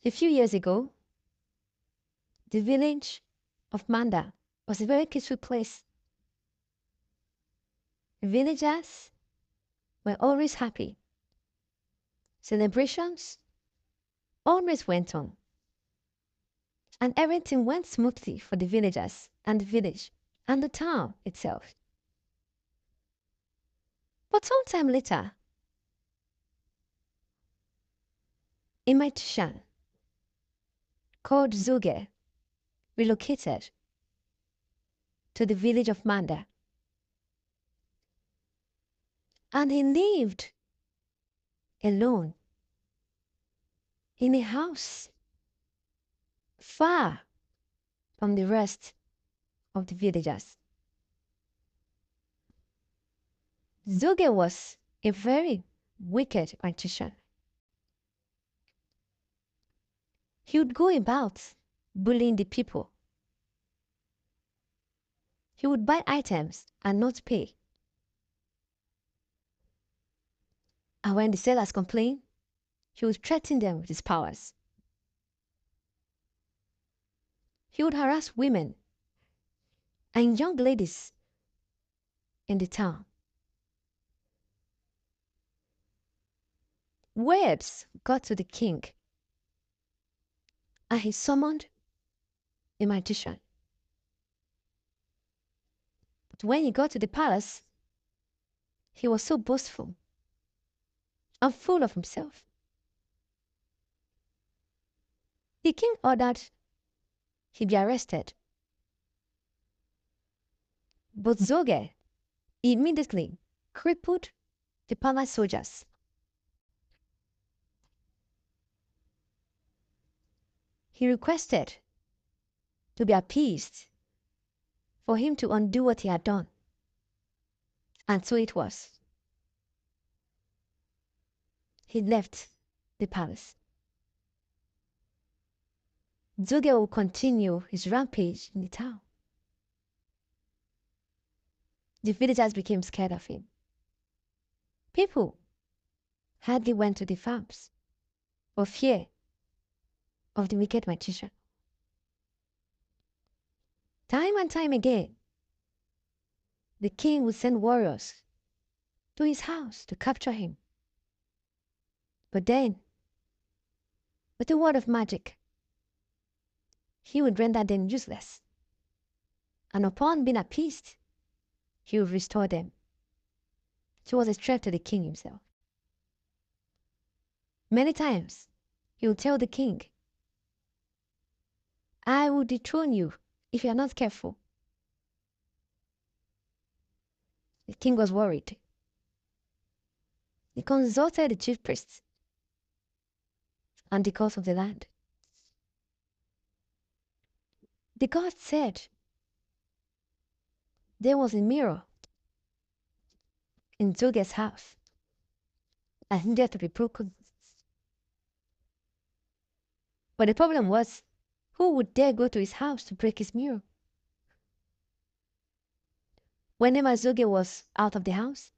A few years ago, the village of Manda was a very peaceful place. The villagers were always happy. Celebrations always went on, and everything went smoothly for the villagers and the village and the town itself. But sometime later, a magician called Zuge relocated to the village of Manda, and he lived alone in a house far from the rest of the villagers. Zuge was a very wicked magician. He would go about bullying the people. He would buy items and not pay. And when the sellers complained, he would threaten them with his powers. He would harass women and young ladies in the town. Words got to the king, and he summoned a magician. But when he got to the palace, he was so boastful and full of himself. The king ordered he be arrested. But Zoge immediately crippled the palace soldiers. He requested to be appeased for him to undo what he had done. And so it was. He left the palace. Zuge will continue his rampage in the town. The villagers became scared of him. People hardly went to the farms for fear of the wicked magician. Time and time again, the king would send warriors to his house to capture him. But then, with a word of magic, he would render them useless, and upon being appeased, he would restore them. She was a threat to the king himself. Many times, he would tell the king, "I will dethrone you if you are not careful." The king was worried. He consulted the chief priests and the gods of the land. The god said there was a mirror in Zuge's house and needed to be broken. But the problem was, who would dare go to his house to break his mirror? Whenever Zuge was out of the house,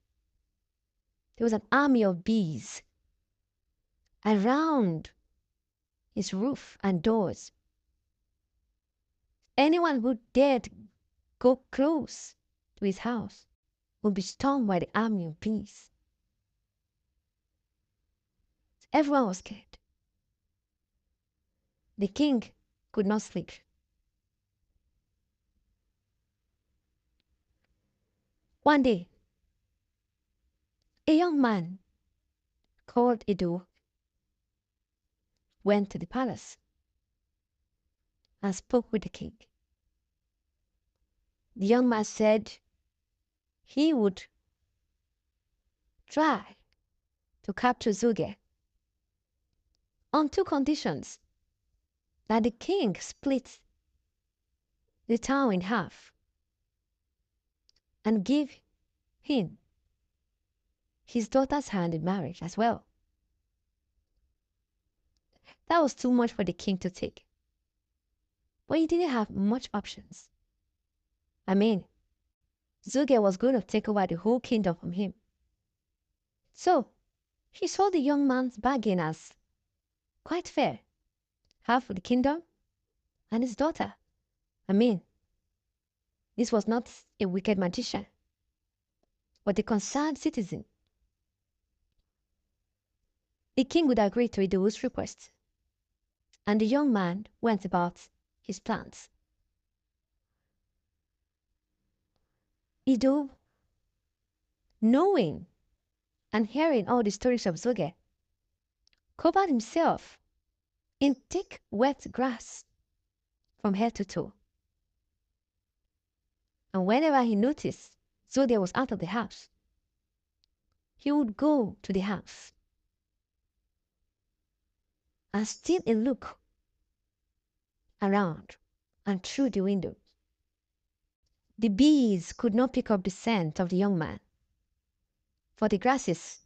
there was an army of bees around his roof and doors. Anyone who dared go close to his house would be stung by the army of bees. Everyone was scared. The king could not sleep. One day, a young man called Ido went to the palace and spoke with the king. The young man said he would try to capture Zuge on two conditions: that the king split the town in half and give him his daughter's hand in marriage as well. That was too much for the king to take, but he didn't have much options. I mean, Zuge was going to take over the whole kingdom from him. So he saw the young man's bargain as quite fair half of the kingdom, and his daughter. I mean, this was not a wicked magician, but a concerned citizen. The king would agree to Ido's request, and the young man went about his plans. Ido, knowing and hearing all the stories of Zoge, covered himself in thick, wet grass from head to toe. And whenever he noticed Zoge was out of the house, he would go to the house and steal a look around and through the window. The bees could not pick up the scent of the young man, for the grasses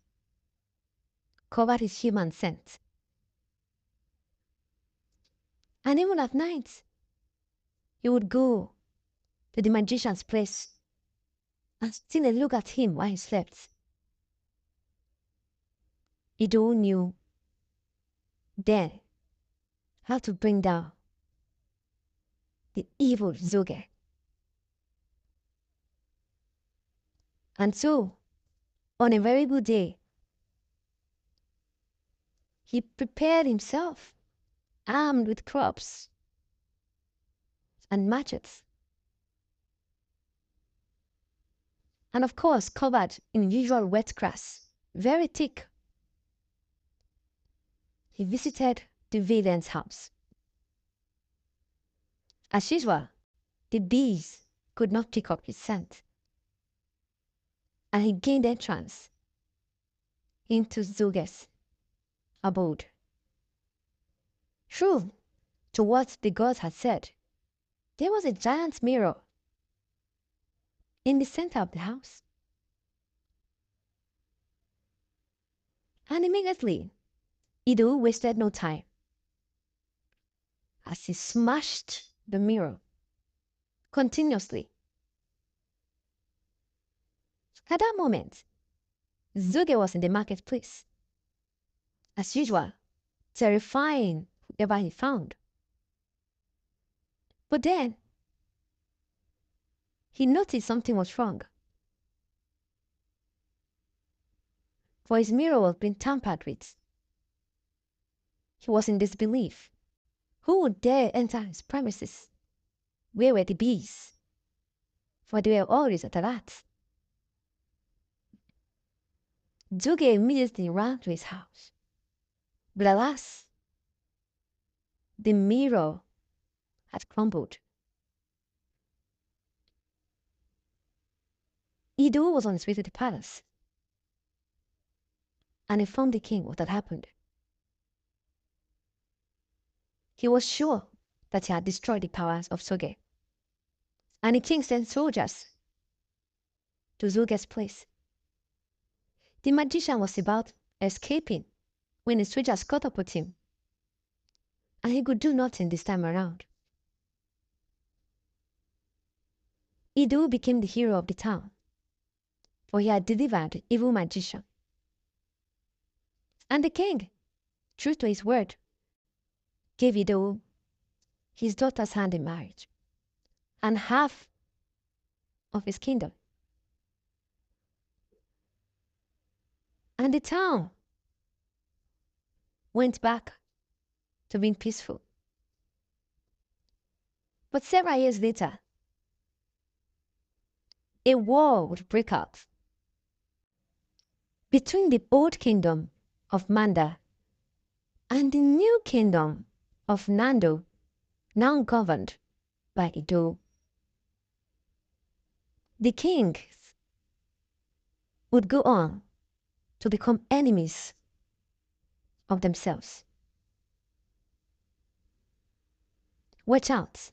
covered his human scent. And even at night, he would go to the magician's place and steal a look at him while he slept. Ido knew then how to bring down the evil Zoge. And so, on a very good day, he prepared himself, armed with clubs and machetes, and of course covered in usual wet grass, very thick. He visited the villain's house. As usual, the bees could not pick up his scent, and he gained entrance into Zoge's abode. True to what the gods had said, there was a giant mirror in the center of the house. And immediately, Ido wasted no time as he smashed the mirror continuously. At that moment, Zoge was in the marketplace, as usual, terrifying whoever he found. But then, he noticed something was wrong, for his mirror was being tampered with. He was in disbelief. Who would dare enter his premises? Where were the bees? For they were always at that. Zoge immediately ran to his house. But alas, the mirror had crumbled. Ido was on his way to the palace, and informed the king what had happened. He was sure that he had destroyed the powers of Zoge, and the king sent soldiers to Zoge's place. The magician was about escaping when the soldiers caught up with him, and he could do nothing this time around. Ido became the hero of the town, for he had delivered the evil magician. And the king, true to his word, gave Ido his daughter's hand in marriage and half of his kingdom. And the town went back to being peaceful. But several years later, a war would break out between the old kingdom of Manda and the new kingdom of Nando, now governed by Ido. The kings would go on to become enemies of themselves. Watch out.